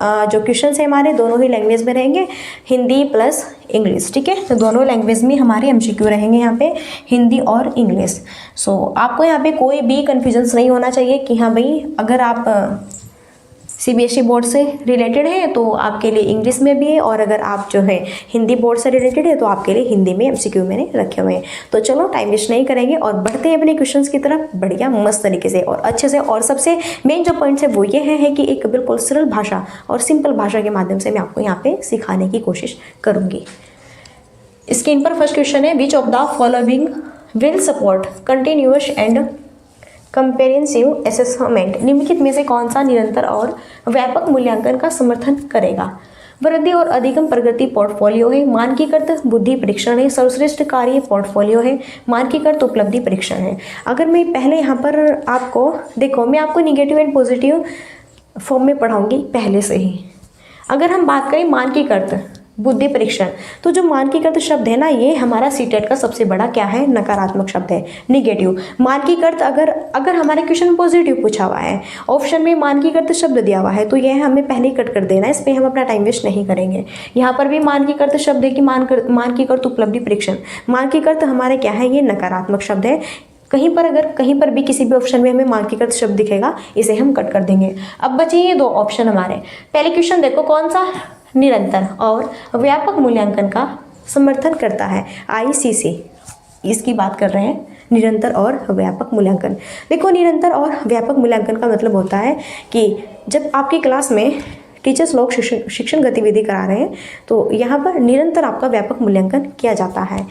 जो क्वेश्चन है हमारे दोनों ही लैंग्वेज में रहेंगे, हिंदी प्लस इंग्लिश। ठीक है, तो दोनों लैंग्वेज में हमारे एमसीक्यू रहेंगे यहाँ पे, हिंदी और इंग्लिश। सो आपको यहाँ पे कोई भी कन्फ्यूजन्स नहीं होना चाहिए कि हाँ भाई अगर आप सीबीएसई बोर्ड से रिलेटेड है तो आपके लिए इंग्लिश में भी है, और अगर आप जो है हिंदी बोर्ड से रिलेटेड है तो आपके लिए हिंदी में एमसीक्यू मैंने रखे हुए हैं। तो चलो टाइम वेस्ट नहीं करेंगे और बढ़ते हैं अपने क्वेश्चंस की तरफ बढ़िया मस्त तरीके से और अच्छे से। और सबसे मेन जो पॉइंट्स है वो ये है कि एक बिल्कुल सरल भाषा और सिंपल भाषा के माध्यम से मैं आपको यहाँ पे सिखाने की कोशिश करूँगी। स्क्रीन पर फर्स्ट क्वेश्चन है, which of the following will support continuous and comprehensive assessment, निम्नलिखित में से कौन सा निरंतर और व्यापक मूल्यांकन का समर्थन करेगा? वृद्धि और अधिगम प्रगति पोर्टफोलियो है, मानकीकृत बुद्धि परीक्षण है, सर्वश्रेष्ठ कार्य पोर्टफोलियो है, मानकीकृत उपलब्धि परीक्षण है। अगर मैं पहले यहाँ पर आपको देखो, मैं आपको निगेटिव एंड पॉजिटिव फॉर्म में पढ़ाऊंगी पहले से ही। अगर हम बात करें मानकीकृत बुद्धि परीक्षण, तो जो मानकीकृत शब्द है ना, ये हमारा सीटेट का सबसे बड़ा क्या है, नकारात्मक शब्द है, निगेटिव। मानकीकृत अगर हमारे क्वेश्चन पॉजिटिव पूछा हुआ है, ऑप्शन में मानकीकृत शब्द दिया हुआ है, तो यह हमें पहले ही कट कर देना है, इस पर हम अपना टाइम वेस्ट नहीं करेंगे। यहाँ पर भी मानकीकृत शब्द है कि मानकीकृत उपलब्धि परीक्षण, मानकीकृत हमारे क्या है, ये नकारात्मक शब्द है। कहीं पर भी किसी भी ऑप्शन में हमें मानकीकृत शब्द दिखेगा, इसे हम कट कर देंगे। अब बचे ये दो ऑप्शन हमारे। पहले क्वेश्चन देखो, कौन सा निरंतर और व्यापक मूल्यांकन का समर्थन करता है? आईसीसी इसकी बात कर रहे हैं, निरंतर और व्यापक मूल्यांकन। देखो, निरंतर और व्यापक मूल्यांकन का मतलब होता है कि जब आपकी क्लास में टीचर्स लोग शिक्षण गतिविधि करा रहे हैं तो यहाँ पर निरंतर आपका व्यापक मूल्यांकन किया जाता है।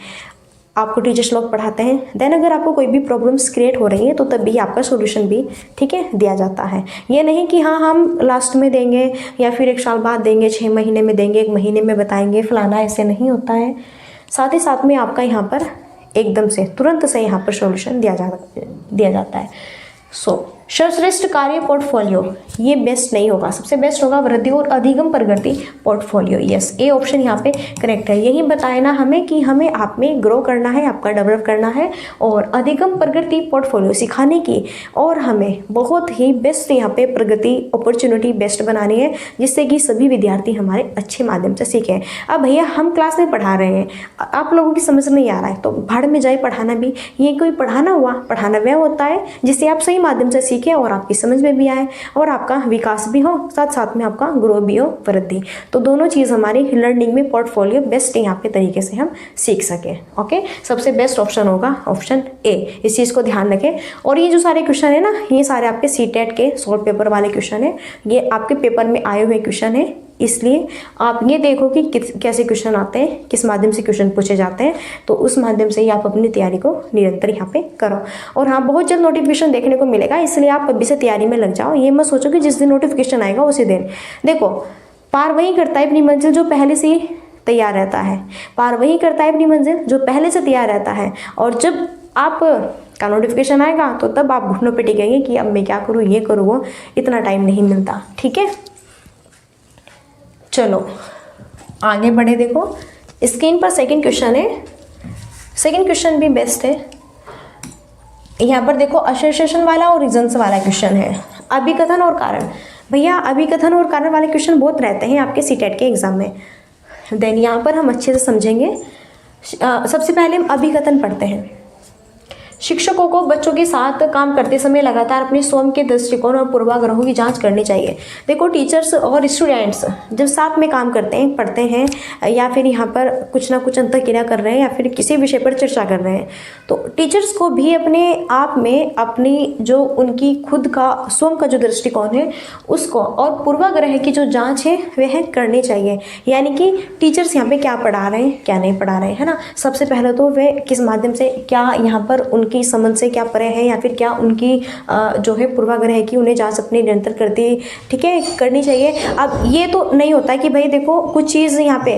आपको टीचर्स लोग पढ़ाते हैं, देन अगर आपको कोई भी प्रॉब्लम्स क्रिएट हो रही है तो तब भी आपका सॉल्यूशन भी ठीक है दिया जाता है। ये नहीं कि हाँ हम लास्ट में देंगे या फिर 1 साल बाद देंगे, 6 महीने में देंगे, 1 महीने में बताएंगे फलाना, ऐसे नहीं होता है। साथ ही साथ में आपका यहाँ पर एकदम से तुरंत से यहाँ पर सॉल्यूशन दिया जाता है। सर्वश्रेष्ठ कार्य पोर्टफोलियो ये बेस्ट नहीं होगा, सबसे बेस्ट होगा वृद्धि और अधिगम प्रगति पोर्टफोलियो। यस, ए ऑप्शन यहाँ पे करेक्ट है। यही बताए ना हमें कि हमें आप में ग्रो करना है, आपका डेवलप करना है और अधिगम प्रगति पोर्टफोलियो सिखाने की, और हमें बहुत ही बेस्ट यहाँ पे प्रगति अपॉर्चुनिटी बेस्ट बनानी है, जिससे कि सभी विद्यार्थी हमारे अच्छे माध्यम से सीखें। अब भैया हम क्लास में पढ़ा रहे हैं, आप लोगों की समझ नहीं आ रहा है तो भाड़ में जाए पढ़ाना भी, ये कोई पढ़ाना हुआ? पढ़ाना वह होता है जिससे आप सही माध्यम से सीखें और आपकी समझ में भी आए और आपका विकास भी हो, साथ साथ में आपका ग्रो भी हो, वृद्धि। तो दोनों चीज़ हमारी लर्निंग में पोर्टफोलियो बेस्ट यहाँ पे तरीके से हम सीख सकें। ओके, सबसे बेस्ट ऑप्शन होगा ऑप्शन ए, इस चीज़ को ध्यान रखें। और ये जो सारे क्वेश्चन है ना, ये सारे आपके सीटेट के शॉर्ट पेपर वाले क्वेश्चन है, ये आपके पेपर में आए हुए क्वेश्चन है, इसलिए आप ये देखो कि कैसे क्वेश्चन आते हैं, किस माध्यम से क्वेश्चन पूछे जाते हैं, तो उस माध्यम से ही आप अपनी तैयारी को निरंतर यहाँ पे करो। और हाँ, बहुत जल्द नोटिफिकेशन देखने को मिलेगा, इसलिए आप अभी से तैयारी में लग जाओ। ये मत सोचो कि जिस दिन नोटिफिकेशन आएगा उसी दिन। देखो, पार वही करता है अपनी मंजिल जो पहले से ही तैयार रहता है, पार वही करता है अपनी मंजिल जो पहले से तैयार रहता है। और जब आप का नोटिफिकेशन आएगा तो तब आप घुटनों पे टिकेंगे कि अब मैं क्या करूँ, ये करूँ, वो, इतना टाइम नहीं मिलता। ठीक है, चलो आगे बढ़े। देखो स्क्रीन पर सेकंड क्वेश्चन है, सेकंड क्वेश्चन भी बेस्ट है। यहाँ पर देखो एसोसिएशन वाला और रीजन्स वाला क्वेश्चन है, अभिकथन और कारण। भैया अभिकथन और कारण वाले क्वेश्चन बहुत रहते हैं आपके सीटेट के एग्जाम में, देन यहाँ पर हम अच्छे से समझेंगे। सबसे पहले हम अभिकथन पढ़ते हैं। शिक्षकों को बच्चों के साथ काम करते समय लगातार अपने स्वयं के दृष्टिकोण और पूर्वाग्रहों की जांच करनी चाहिए। देखो, टीचर्स और स्टूडेंट्स जब साथ में काम करते हैं, पढ़ते हैं या फिर यहाँ पर कुछ ना कुछ अंतःक्रिया कर रहे हैं या फिर किसी विषय पर चर्चा कर रहे हैं, तो टीचर्स को भी अपने आप में अपनी जो उनकी खुद का स्वयं का जो दृष्टिकोण है उसको और पूर्वाग्रह की जो जाँच है वह करनी चाहिए। यानी कि टीचर्स यहाँ पर क्या पढ़ा रहे हैं, क्या नहीं पढ़ा रहे हैं, है ना। सबसे पहले तो वे किस माध्यम से, क्या यहाँ पर उनकी समझ से क्या परे है या फिर क्या उनकी जो है पूर्वाग्रह की उन्हें जांच अपनी निरंतर करनी चाहिए। अब ये तो नहीं होता कि भाई देखो कुछ चीज़ यहाँ पे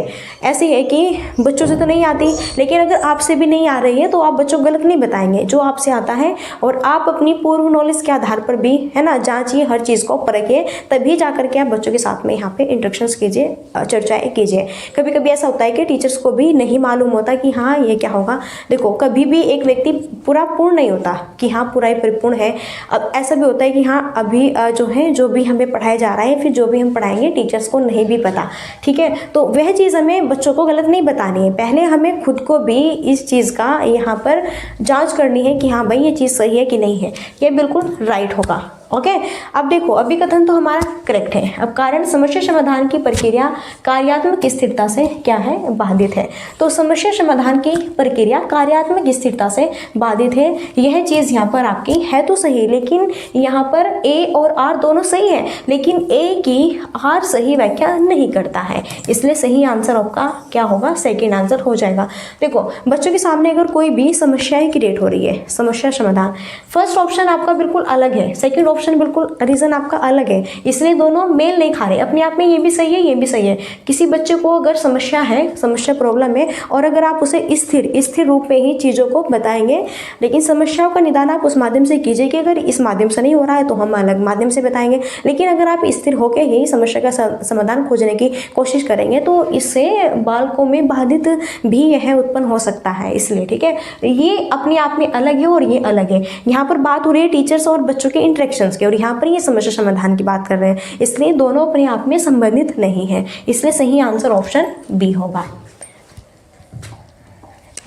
ऐसी है कि बच्चों से तो नहीं आती, लेकिन अगर आपसे भी नहीं आ रही है तो आप बच्चों को गलत नहीं बताएंगे, जो आपसे आता है और आप अपनी पूर्व नॉलेज के आधार पर भी, है ना, जांचिए, हर चीज़ को परखिए, तभी जा करके आप बच्चों के साथ में यहाँ पे इंटरेक्शंस कीजिए, चर्चाएँ कीजिए। कभी कभी ऐसा होता है कि टीचर्स को भी नहीं मालूम होता कि हाँ ये क्या होगा। देखो, कभी भी एक व्यक्ति पूरा पूरा पूर्ण नहीं होता कि हाँ पूरा ही परिपूर्ण है। अब ऐसा भी होता है कि हाँ अभी जो है जो भी हमें पढ़ाया जा रहा है, फिर जो भी हम पढ़ाएंगे टीचर्स को नहीं भी पता, ठीक है। तो वह चीज़ हमें बच्चों को गलत नहीं बतानी है, पहले हमें खुद को भी इस चीज़ का यहाँ पर जांच करनी है कि हाँ भाई ये चीज़ सही है कि नहीं है, ये बिल्कुल राइट होगा। ओके, अब देखो अभिकथन तो हमारा करेक्ट है। अब कारण समस्या समाधान की प्रक्रिया कार्यात्मक स्थिरता से क्या है, बाधित है। तो समस्या समाधान की प्रक्रिया कार्यात्मक स्थिरता से बाधित है, यह चीज़ यहाँ पर आपकी है तो सही, लेकिन यहाँ पर ए और आर दोनों सही है, लेकिन ए की आर सही व्याख्या नहीं करता है, इसलिए सही आंसर आपका क्या होगा, सेकेंड आंसर हो जाएगा। देखो बच्चों के सामने अगर कोई भी समस्याएं क्रिएट हो रही है, समस्या समाधान, फर्स्ट ऑप्शन आपका बिल्कुल अलग है, सेकेंड ऑप्शन बिल्कुल रीजन आपका अलग है, इसलिए दोनों मेल नहीं खा रहे। अपने आप में ये भी सही है ये भी सही है। किसी बच्चे को अगर समस्या है, समस्या प्रॉब्लम है, और अगर आप उसे स्थिर रूप में ही चीज़ों को बताएंगे, लेकिन समस्याओं का निदान आप उस माध्यम से कीजिए कि अगर इस माध्यम से नहीं हो रहा है तो हम अलग माध्यम से बताएंगे, लेकिन अगर आप स्थिर होकर ही समस्या का समाधान खोजने की कोशिश करेंगे तो इससे बालकों में बाधित भी यह उत्पन्न हो सकता है, इसलिए ठीक है। ये अपने आप में अलग है और ये अलग है। यहाँ पर बात हो रही है टीचर्स और बच्चों के इंटरेक्शंस और यहाँ पर ये समस्या समाधान की बात कर रहे हैं, इसलिए दोनों अपने आप में संबंधित नहीं है, इसलिए सही आंसर ऑप्शन बी होगा।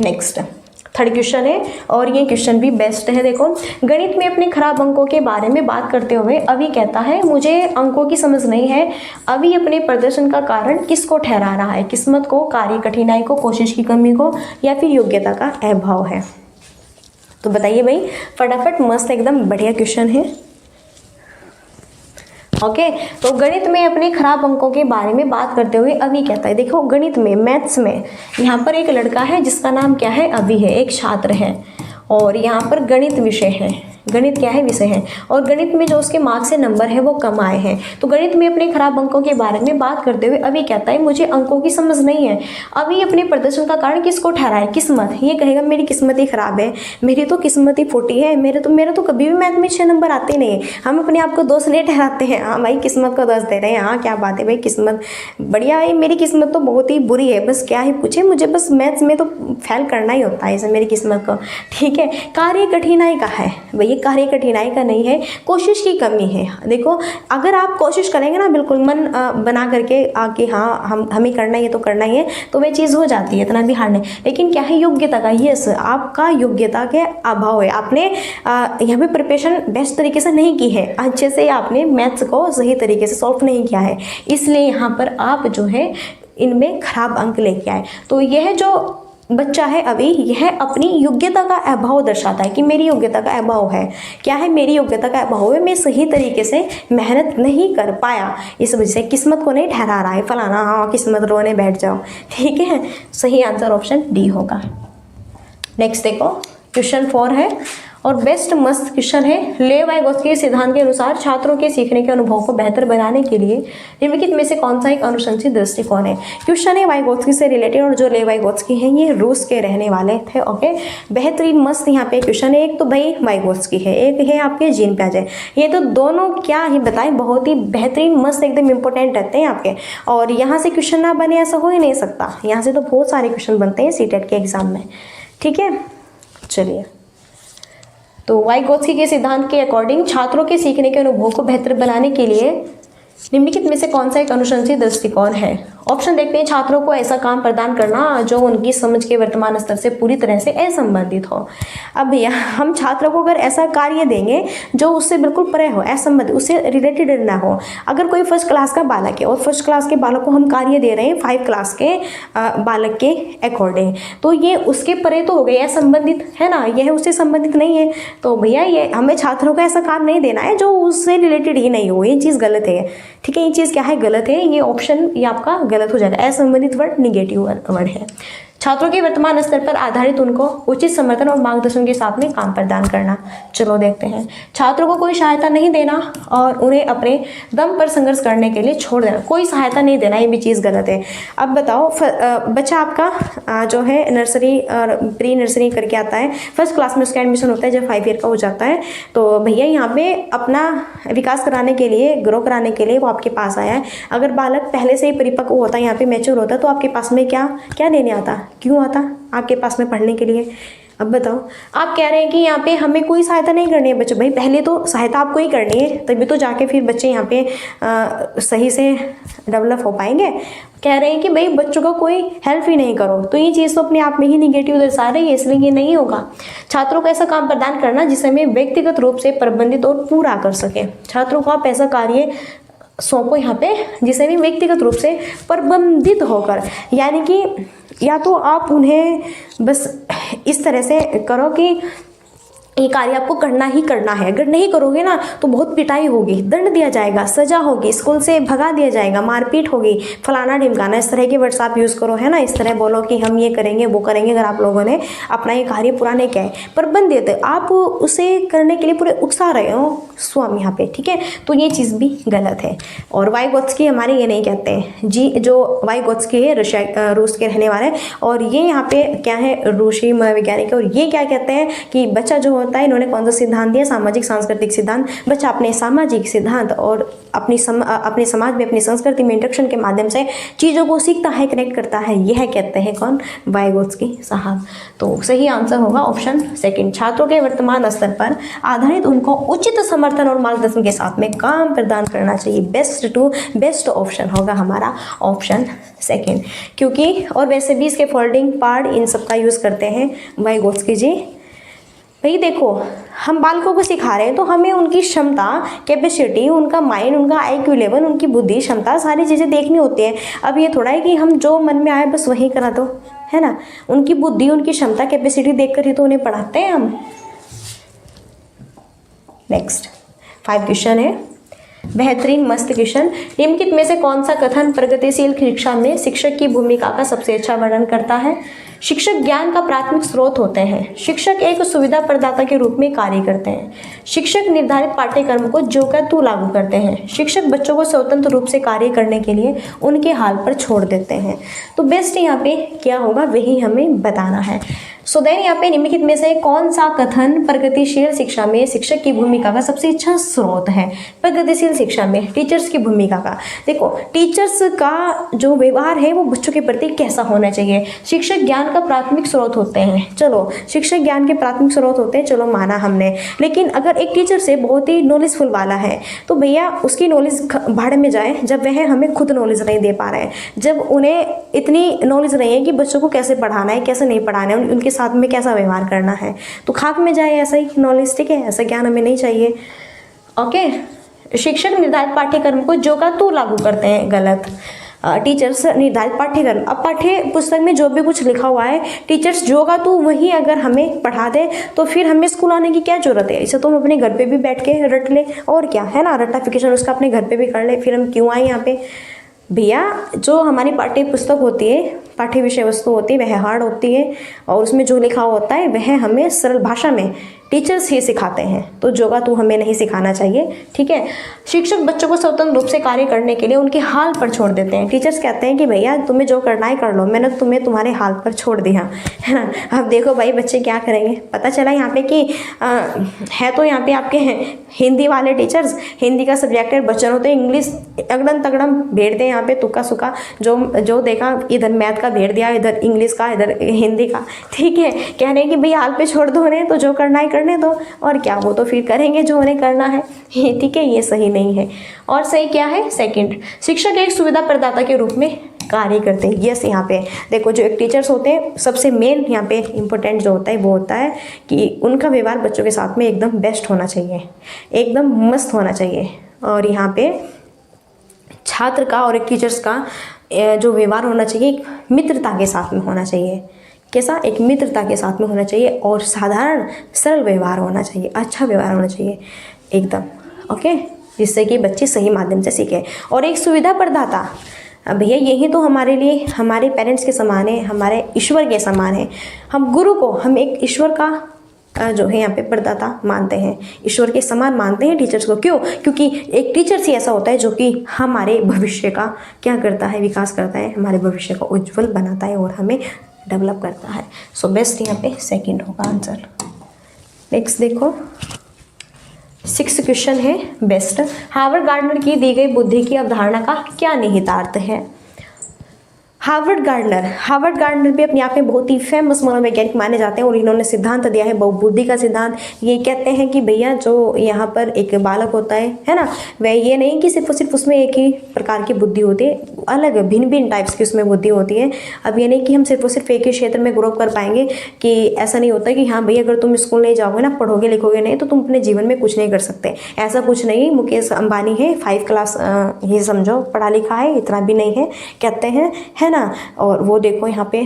नेक्स्ट थर्ड क्वेश्चन है और ये क्वेश्चन भी बेस्ट है। देखो, गणित में अपने खराब अंकों के बारे में बात करते हुए अभी कहता है मुझे अंकों की समझ नहीं है। अभी अपने प्रदर्शन का कारण किसको ठहरा रहा है, किस्मत को, कार्य कठिनाई को, कोशिश की कमी को, या फिर योग्यता का अभाव है। तो बताइए भाई फटाफट, मस्त एकदम बढ़िया क्वेश्चन है। ओके, तो गणित में अपने खराब अंकों के बारे में बात करते हुए अभी कहता है, देखो गणित में, मैथ्स में यहाँ पर एक लड़का है जिसका नाम क्या है, अभी है, एक छात्र है, और यहाँ पर गणित विषय है, गणित क्या है, विषय है, और गणित में जो उसके मार्क्स से नंबर है वो कम आए हैं। तो गणित में अपने खराब अंकों के बारे में बात करते हुए अभी कहता है मुझे अंकों की समझ नहीं है। अभी अपने प्रदर्शन का कारण किसको ठहराए, किस्मत। ये कहेगा मेरी किस्मत ही खराब है, मेरी तो किस्मत ही फूटी है, मेरे तो कभी भी मैथ में 6 नंबर आते नहीं है। हम अपने आप को दोष नहीं ठहराते हैं, हाँ भाई किस्मत को दोष दे रहे हैं, हाँ क्या बात है भाई किस्मत बढ़िया है, मेरी किस्मत तो बहुत ही बुरी है, बस क्या ही पूछे, मुझे बस मैथ्स में तो फेल करना ही होता है इसे मेरी किस्मत को, ठीक है। कार्य कठिनाई का है भैया, कार्य कठिनाई का नहीं है, कोशिश की कमी है। देखो अगर आप कोशिश करेंगे ना बिल्कुल मन बना करके आके, हाँ हमें करना ही है तो करना ही है, तो वह चीज़ हो जाती है, इतना भी हार्ड नहीं। लेकिन क्या है, योग्यता का, यस आपका योग्यता के अभाव है, आपने यहाँ पे प्रिपरेशन बेस्ट तरीके से नहीं की है, अच्छे से आपने मैथ्स को सही तरीके से सॉल्व नहीं किया है, इसलिए यहाँ पर आप जो है इनमें खराब अंक लेके आए। तो यह जो बच्चा है अभी, यह अपनी योग्यता का अभाव दर्शाता है कि मेरी योग्यता का अभाव है। क्या है, मेरी योग्यता का अभाव है, मैं सही तरीके से मेहनत नहीं कर पाया, इस वजह से किस्मत को नहीं ठहरा रहा है फलाना, हाँ किस्मत रोने बैठ जाओ, ठीक है। सही आंसर ऑप्शन डी होगा। नेक्स्ट देखो क्वेश्चन 4 है और बेस्ट मस्त क्वेश्चन है। लेव वाइगोत्स्की के सिद्धांत के अनुसार छात्रों के सीखने के अनुभव को बेहतर बनाने के लिए निम्नलिखित में से कौन सा एक अनुशंसित दृष्टिकोण है। क्वेश्चन है वाइगोत्स्की से रिलेटेड, और जो लेव वाइगोत्स्की हैं ये रूस के रहने वाले थे। ओके, बेहतरीन मस्त यहाँ पे क्वेश्चन है। एक तो भाई वाइगोत्स्की है, एक है आपके जीन पियाजे, ये तो दोनों क्या ही बताएं, बहुत ही बेहतरीन मस्त एकदम इंपॉर्टेंट रहते हैं आपके, और यहाँ से क्वेश्चन ना बने ऐसा हो ही नहीं सकता, यहाँ से तो बहुत सारे क्वेश्चन बनते हैं सीटेट के एग्जाम में, ठीक है। चलिए, तो वाइगोत्स्की के सिद्धांत के अकॉर्डिंग छात्रों के सीखने के अनुभव को बेहतर बनाने के लिए निम्नलिखित में से कौन सा एक अनुशंसित दृष्टिकोण है। ऑप्शन देखते हैं, छात्रों को ऐसा काम प्रदान करना जो उनकी समझ के वर्तमान स्तर से पूरी तरह से असंबंधित हो। अब भैया हम छात्रों को अगर ऐसा कार्य देंगे जो उससे बिल्कुल परे हो, असंबंधित, उससे रिलेटेड ना हो। अगर कोई फर्स्ट क्लास का बालक है और फर्स्ट क्लास के बालक को हम कार्य दे रहे हैं 5 क्लास के बालक के अकॉर्डिंग, तो ये उसके परे तो हो गए, असंबंधित है ना, यह उससे संबंधित नहीं है। तो भैया ये हमें छात्रों को ऐसा काम नहीं देना है जो उससे रिलेटेड ही नहीं हो, ये चीज़ गलत है, ठीक है। ये चीज़ क्या है, गलत है, ये ऑप्शन ये आपका गलत हो जाएगा। असंबंधित वर्ड निगेटिव वर्ड है। छात्रों के वर्तमान स्तर पर आधारित उनको उचित समर्थन और मार्गदर्शन के साथ में काम प्रदान करना। चलो देखते हैं, छात्रों को कोई सहायता नहीं देना और उन्हें अपने दम पर संघर्ष करने के लिए छोड़ देना, कोई सहायता नहीं देना, ये भी चीज़ गलत है। अब बताओ, बच्चा आपका जो है नर्सरी और प्री नर्सरी करके आता है, फर्स्ट क्लास में उसका एडमिशन होता है जब 5 ईयर का हो जाता है, तो भैया यहाँ पे अपना विकास कराने के लिए, ग्रो कराने के लिए वो आपके पास आया है। अगर बालक पहले से ही परिपक्व होता है, यहाँ पे मैच्योर होता है, तो आपके पास में क्या क्या लेने आता, क्यों आता आपके पास में पढ़ने के लिए, अब बताओ, आप कह रहे हैं कि यहाँ पे हमें कोई सहायता नहीं करनी है बच्चों। भाई पहले तो सहायता आपको ही करनी है, तभी तो जाके फिर बच्चे यहाँ पे सही से डेवलप हो पाएंगे। कह रहे हैं कि भाई बच्चों का कोई हेल्प ही नहीं करो, तो ये चीज़ तो अपने आप में ही निगेटिव दर्शा रही है, इसलिए ये नहीं होगा। छात्रों को ऐसा काम प्रदान करना जिसे हमें व्यक्तिगत रूप से प्रबंधित और पूरा कर सके। छात्रों को आप ऐसा कार्य सौंपो यहाँ पे जिसे भी व्यक्तिगत रूप से प्रबंधित होकर, यानी कि या तो आप उन्हें बस इस तरह से करो कि ये कार्य आपको करना ही करना है, अगर नहीं करोगे ना तो बहुत पिटाई होगी, दंड दिया जाएगा, सजा होगी, स्कूल से भगा दिया जाएगा, मारपीट होगी, फलाना ढिमकाना, इस तरह के वर्ड्स आप यूज़ करो, है ना। इस तरह बोलो कि हम ये करेंगे वो करेंगे, अगर आप लोगों ने अपना ये कार्य पूरा नहीं किया है। प्रबंधित, आप उसे करने के लिए पूरे उकसा रहे हो स्वयं यहाँ पे, ठीक है, तो ये चीज़ भी गलत है। और वाइगोत्स्की हमारे ये नहीं कहते हैं जी, जो वाइगोत्स्की है रशिया रूस के रहने वाले, और ये यहाँ पे क्या है रूसी मनोवैज्ञानिक, और ये क्या कहते हैं कि बच्चा जो होता है, इन्होंने कौन सा सिद्धांत दिया, सामाजिक सांस्कृतिक सिद्धांत। बच्चा अपने सामाजिक सिद्धांत और अपने समाज में अपनी संस्कृति में इंटरेक्शन के माध्यम से चीज़ों को सीखता है, कनेक्ट करता है, यह कहते हैं कौन, वाइगोत्स्की साहब। तो सही आंसर होगा ऑप्शन सेकंड। छात्रों के वर्तमान स्तर पर आधारित उनको उचित समर्थन और मार्गदर्शन के साथ में काम प्रदान करना चाहिए। बेस्ट ऑप्शन होगा हमारा ऑप्शन सेकंड, क्योंकि और वैसे भी इसके फोल्डिंग पार्ट इन सब का यूज़ करते हैं वाइगोत्स्की जी। भाई देखो, हम बालकों को सिखा रहे हैं तो हमें उनकी क्षमता, कैपेसिटी, उनका माइंड, उनका IQ लेवल, उनकी बुद्धि क्षमता, सारी चीज़ें देखनी होती है। अब ये थोड़ा है कि हम जो मन में आए बस वही करा दो, है ना। उनकी बुद्धि, उनकी क्षमता, कैपेसिटी देखकर ही तो उन्हें पढ़ाते हैं हम। नेक्स्ट 5 क्वेश्चन है, बेहतरीन मस्त क्वेश्चन। निम्नलिखित में से कौन सा कथन प्रगतिशील शिक्षा में शिक्षक की भूमिका का सबसे अच्छा वर्णन करता है। शिक्षक ज्ञान का प्राथमिक स्रोत होते हैं। शिक्षक एक सुविधा प्रदाता के रूप में कार्य करते हैं। शिक्षक निर्धारित पाठ्यक्रम को जो का त्यों लागू करते हैं। शिक्षक बच्चों को स्वतंत्र रूप से कार्य करने के लिए उनके हाल पर छोड़ देते हैं। तो बेस्ट यहाँ पे क्या होगा वही हमें बताना है। सो देन यहाँ पे निम्नलिखित में से कौन सा कथन प्रगतिशील शिक्षा में शिक्षक की भूमिका का सबसे अच्छा स्रोत है। प्रगतिशील शिक्षा में टीचर्स की भूमिका का, देखो टीचर्स का जो व्यवहार है वो बच्चों के प्रति कैसा होना चाहिए। शिक्षक ज्ञान का प्राथमिक स्रोत होते हैं, चलो शिक्षक ज्ञान के प्राथमिक स्रोत होते हैं, चलो माना हमने। लेकिन अगर एक टीचर से बहुत ही नॉलेजफुल वाला है तो भैया उसकी नॉलेज भाड़ में जाए जब वह हमें खुद नॉलेज नहीं दे पा रहे हैं, जब उन्हें इतनी नॉलेज नहीं है कि बच्चों को कैसे पढ़ाना है, कैसे नहीं पढ़ाना है, उनके साथ में कैसा व्यवहार करना है, तो खाक में जाए ऐसा ही नॉलेज, ठीक है। ऐसा ज्ञान हमें नहीं चाहिए। ओके, शिक्षक निर्धारित पाठ्यक्रम को जो का तो लागू करते हैं, गलत। टीचर्स निर्धारित पाठ्यक्रम, अब पाठ्य पुस्तक में जो भी कुछ लिखा हुआ है टीचर्स जो का तो वही अगर हमें पढ़ा दे तो फिर हमें स्कूल आने की क्या जरूरत है। इसे तो हम अपने घर पे भी बैठ के रट ले, और क्या है ना, रट्टाफिकेशन उसका अपने घर पे भी कर ले, फिर हम क्यों आए यहाँ पे। भैया जो हमारी पाठ्य पुस्तक होती है, पाठ्य विषय वस्तु होती है, वह हार्ड होती है और उसमें जो लिखा होता है वह हमें सरल भाषा में टीचर्स ही सिखाते हैं, तो जोगा तो हमें नहीं सिखाना चाहिए, ठीक है। शिक्षक बच्चों को स्वतंत्र रूप से कार्य करने के लिए उनके हाल पर छोड़ देते हैं। टीचर्स कहते हैं कि भैया तुम्हें जो करना है कर लो, मैंने तुम्हें तुम्हारे हाल पर छोड़ दिया, है ना। अब देखो भाई बच्चे क्या करेंगे, पता चला यहाँ पे कि है तो यहाँ पे आपके हिंदी वाले टीचर्स, हिंदी का सब्जेक्ट बच्चन होते हैं, इंग्लिश अगड़म तगड़म भेड़ दें यहाँ पे, तुक्का सुक्का जो देखा, इधर मैथ का भेड़ दिया, इधर इंग्लिश का, इधर हिंदी का, ठीक है। कह रहे हैं कि भाई हाल पे छोड़ दो उन्हें, तो जो करना है करने दो, और क्या वो तो फिर करेंगे जो उन्हें करना है, ठीक है। ये सही नहीं है। और सही क्या है, सेकंड, शिक्षक एक सुविधा प्रदाता के रूप में कार्य करते हैं। यस, यहाँ पे देखो जो एक टीचर्स होते हैं सबसे मेन यहाँ पे इम्पोर्टेंट जो होता है वो होता है कि उनका व्यवहार बच्चों के साथ में एकदम बेस्ट होना चाहिए, एकदम मस्त होना चाहिए। और यहाँ पे छात्र का और एक टीचर्स का जो व्यवहार होना चाहिए एक मित्रता के साथ में होना चाहिए। कैसा, एक मित्रता के साथ में होना चाहिए, और साधारण सरल व्यवहार होना चाहिए, अच्छा व्यवहार होना चाहिए एकदम, ओके, जिससे कि बच्चे सही माध्यम से सीखें। और एक सुविधा प्रदाता, भैया यही तो हमारे लिए हमारे पेरेंट्स के समान है, हमारे ईश्वर के समान है। हम गुरु को हम एक ईश्वर का जो है यहाँ पे प्रदाता मानते हैं, ईश्वर के समान मानते हैं टीचर्स को। क्यों? क्योंकि एक टीचर्स ही ऐसा होता है जो कि हमारे भविष्य का क्या करता है, विकास करता है, हमारे भविष्य को उज्जवल बनाता है और हमें डेवलप करता है। सो बेस्ट यहाँ पे सेकंड होगा आंसर। नेक्स्ट देखो 6th क्वेश्चन है बेस्ट। हार्वर्ड गार्डनर की दी गई बुद्धि की अवधारणा का क्या निहितार्थ है। हार्वर्ड गार्डनर भी अपने आप में बहुत ही फेमस मनोवैज्ञानिक माने जाते हैं और इन्होंने सिद्धांत दिया है बहुबुद्धि का सिद्धांत। ये कहते हैं कि भैया जो यहाँ पर एक बालक होता है ना, वह ये नहीं कि सिर्फ और सिर्फ उसमें एक ही प्रकार की बुद्धि होती है, अलग भिन्न भिन्न टाइप्स की उसमें बुद्धि होती है। अब ये नहीं कि हम सिर्फ और सिर्फ एक ही क्षेत्र में ग्रो कर पाएंगे, कि ऐसा नहीं होता कि हाँ भैया अगर तुम स्कूल नहीं जाओगे ना, पढ़ोगे लिखोगे नहीं तो तुम अपने जीवन में कुछ नहीं कर सकते, ऐसा कुछ नहीं। मुकेश अंबानी है 5 क्लास ये समझो पढ़ा लिखा है, इतना भी नहीं है कहते हैं, है ना। और वो देखो यहाँ पे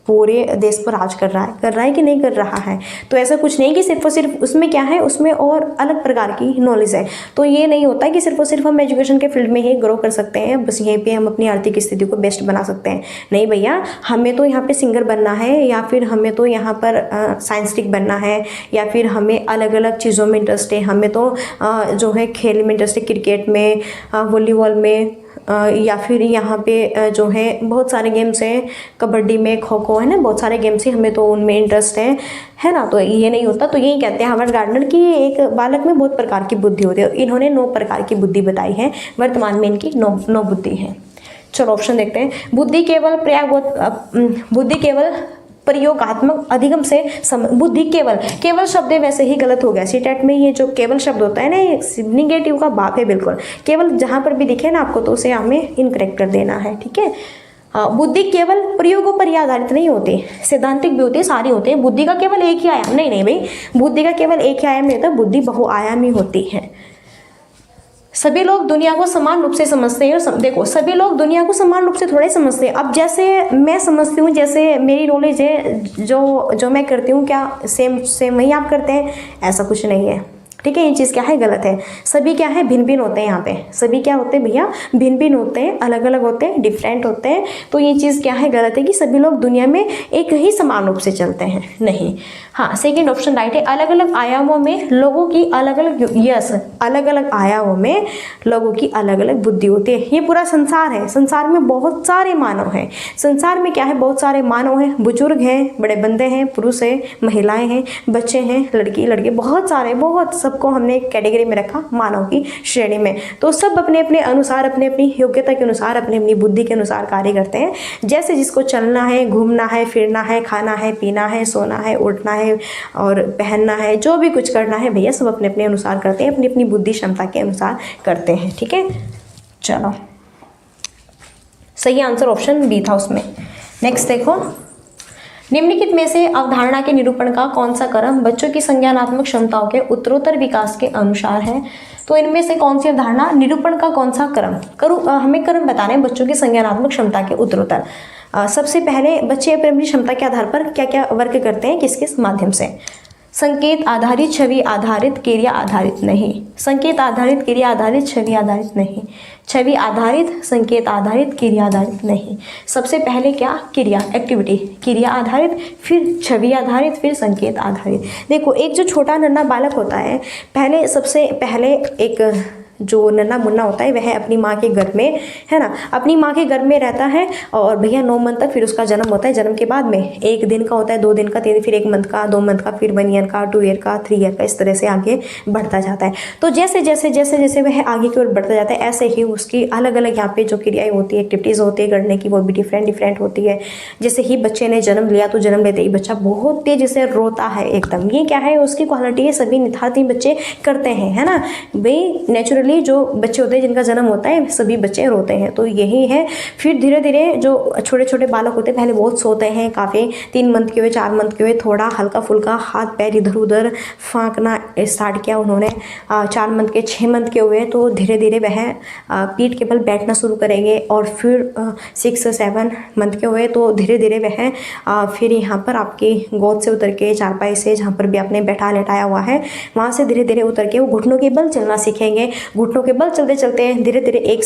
पूरे देश पर राज कर रहा है कि नहीं कर रहा है। तो ऐसा कुछ नहीं कि सिर्फ और सिर्फ उसमें क्या है, उसमें और अलग प्रकार की नॉलेज है। तो ये नहीं होता कि सिर्फ और सिर्फ हम एजुकेशन के फील्ड में ही ग्रो कर सकते हैं, बस यहीं पे हम अपनी आर्थिक स्थिति को बेस्ट बना सकते हैं। नहीं भैया, हमें तो यहाँ पे सिंगर बनना है, या फिर हमें तो यहाँ पर साइंटिस्ट बनना है, या फिर हमें अलग अलग चीज़ों में इंटरेस्ट है। हमें तो जो है खेल में इंटरेस्ट है, क्रिकेट में, वॉलीबॉल में, या फिर यहाँ पे जो है बहुत सारे गेम्स हैं, कबड्डी में, खो खो है ना, बहुत सारे गेम्स हैं, हमें तो उनमें इंटरेस्ट है ना। तो ये नहीं होता। तो यही कहते हैं हार्वर्ड गार्डनर की एक बालक में बहुत प्रकार की बुद्धि होती है। इन्होंने 9 प्रकार की बुद्धि बताई है, वर्तमान में इनकी 9 बुद्धि है। चलो ऑप्शन देखते हैं। बुद्धि केवल प्रयोगात्मक अधिगम से बुद्धि केवल शब्द है, वैसे ही गलत हो गया। सीटेट में ये जो केवल शब्द होता है ना, ये निगेटिव का बाप है बिल्कुल। केवल जहाँ पर भी दिखे ना आपको तो उसे हमें इनकरेक्ट कर देना है, ठीक है। बुद्धि केवल प्रयोगों पर ही आधारित नहीं होती, सैद्धांतिक भी होती है, सारी होती है। बुद्धि का केवल एक ही आयाम नहीं भाई, बुद्धि का केवल एक ही आयाम नहीं होता, बुद्धि बहुआयामी होती है। सभी लोग दुनिया को समान रूप से समझते हैं। और देखो, सभी लोग दुनिया को समान रूप से थोड़े समझते हैं। अब जैसे मैं समझती हूँ, जैसे मेरी नॉलेज है, जो मैं करती हूँ, क्या सेम वही आप करते हैं? ऐसा कुछ नहीं है, ठीक है। ये चीज़ क्या है, गलत है। सभी क्या है, भिन्न भिन्न होते हैं। यहाँ पे सभी क्या होते हैं भैया, भिन्न भिन्न होते हैं, अलग अलग होते हैं, डिफरेंट होते हैं। तो ये चीज़ क्या है, गलत है कि सभी लोग दुनिया में एक ही समान रूप से चलते हैं, नहीं। हाँ, सेकंड ऑप्शन राइट है। अलग अलग आयामों में लोगों की अलग अलग आयामों में लोगों की अलग अलग बुद्धि होती है। ये पूरा संसार है, संसार में बहुत सारे मानव हैं। संसार में क्या है, बहुत सारे मानव हैं, बुजुर्ग हैं, बड़े बंदे हैं, पुरुष हैं, महिलाएं हैं, बच्चे हैं, लड़के, बहुत सारे, बहुत सबको हमने एक कैटेगरी में रखा, मानव की श्रेणी में। तो सब अपने अपने अनुसार, अपने अपनी योग्यता के अनुसार, अपनी अपनी बुद्धि के अनुसार कार्य करते हैं। जैसे जिसको चलना है, घूमना है, फिरना है, खाना है, पीना है, सोना है, उठना है और पहनना है, जो भी कुछ करना है भैया, सब अपने अपने अनुसार करते हैं, अपनी अपनी बुद्धि क्षमता के अनुसार करते हैं, ठीक है। चलो, सही आंसर ऑप्शन बी था उसमें। नेक्स्ट देखो, निम्नलिखित में से अवधारणा के निरूपण का कौन सा क्रम बच्चों की संज्ञानात्मक क्षमताओं के उत्तरोत्तर विकास के अनुसार है? तो इनमें से कौन सी अवधारणा, निरूपण का कौन सा क्रम, हमें क्रम बताना है बच्चों की संज्ञानात्मक क्षमता के उत्तरोत्तर। सबसे पहले बच्चे अपनी क्षमता के आधार पर क्या क्या वर्क करते हैं, किस किस माध्यम से? संकेत आधारित, छवि आधारित, क्रिया आधारित नहीं। संकेत आधारित, क्रिया आधारित, छवि आधारित नहीं। छवि आधारित, संकेत आधारित, क्रिया आधारित नहीं। सबसे पहले क्या, क्रिया, एक्टिविटी, क्रिया आधारित, फिर छवि आधारित, फिर संकेत आधारित। देखो, एक जो छोटा नन्हा बालक होता है, सबसे पहले एक जो नन्हा मुन्ना होता है वह अपनी माँ के घर में, है ना, अपनी माँ के घर में रहता है। और भैया 9 मंथ तक फिर उसका जन्म होता है। जन्म के बाद में 1 दिन का होता है, 2 दिन का, 3 फिर 1 मंथ का, 2 मंथ का, फिर 1 ईयर का, 2 ईयर का, 3 ईयर का, इस तरह से आगे बढ़ता जाता है। तो जैसे जैसे वह आगे की ओर बढ़ता जाता है, ऐसे ही उसकी अलग अलग यहाँ पे जो क्रियाएं होती है, एक्टिविटीज़ होती है करने की, वो भी डिफरेंट होती है। जैसे ही बच्चे ने जन्म लिया तो जन्म लेते ही बच्चा बहुत तेजी से रोता है एकदम। ये क्या है, उसकी क्वालिटी है, सभी निथार्थी बच्चे करते हैं, है ना भाई। नेचुरली जो बच्चे होते हैं जिनका जन्म होता है, सभी बच्चे रोते हैं, तो यही है। फिर धीरे धीरे जो छोटे छोटे बालक होते हैं पहले बहुत सोते हैं काफ़ी, 3 मंथ के हुए, 4 मंथ के हुए, थोड़ा हल्का फुल्का हाथ पैर इधर उधर फाँकना स्टार्ट किया उन्होंने। 4 मंथ के, 6 मंथ के हुए तो धीरे धीरे वह पीठ के बल बैठना शुरू करेंगे। और फिर 6-7 मंथ के हुए तो धीरे धीरे वह फिर यहाँ पर आपकी गोद से उतर के, चारपाई से जहाँ पर भी आपने बैठा लेटाया हुआ है वहाँ से धीरे धीरे उतर के वो घुटनों के बल चलना सीखेंगे। घुटनों के बल चलते चलते धीरे धीरे 1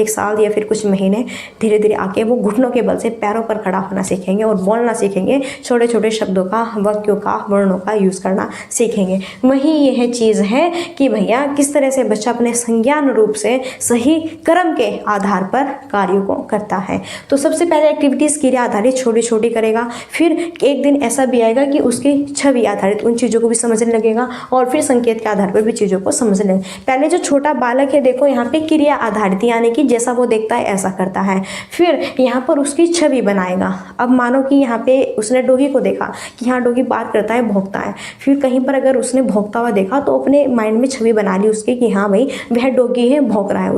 साल या फिर कुछ महीने धीरे धीरे आके वो घुटनों के बल से पैरों पर खड़ा होना सीखेंगे और बोलना सीखेंगे। छोटे छोटे शब्दों का, वाक्यों का, वर्णों का यूज़ करना सीखेंगे। वही यह चीज़ है कि भैया किस तरह से बच्चा अपने संज्ञान रूप से सही क्रम के आधार पर कार्यों को करता है। तो सबसे पहले एक्टिविटीज़ क्रिया आधारित छोटी छोटी करेगा, फिर एक दिन ऐसा भी आएगा कि उसकी छवि आधारित उन चीज़ों को भी समझने लगेगा और फिर संकेत के आधार पर भी चीज़ों को समझने लगेगा। पहले जो छोटा बालक है देखो यहाँ पे क्रिया आधारित, यानी कि जैसा वो देखता है ऐसा करता है। फिर यहाँ पर उसकी छवि बनाएगा। अब मानो कि यहाँ पे उसने डॉगी को देखा कि हाँ डॉगी बात करता है, भौंकता है। फिर कहीं पर अगर उसने भौंकता हुआ देखा तो अपने माइंड में छवि बना ली उसकी कि हाँ भाई वह डॉगी है, भौंक रहा है,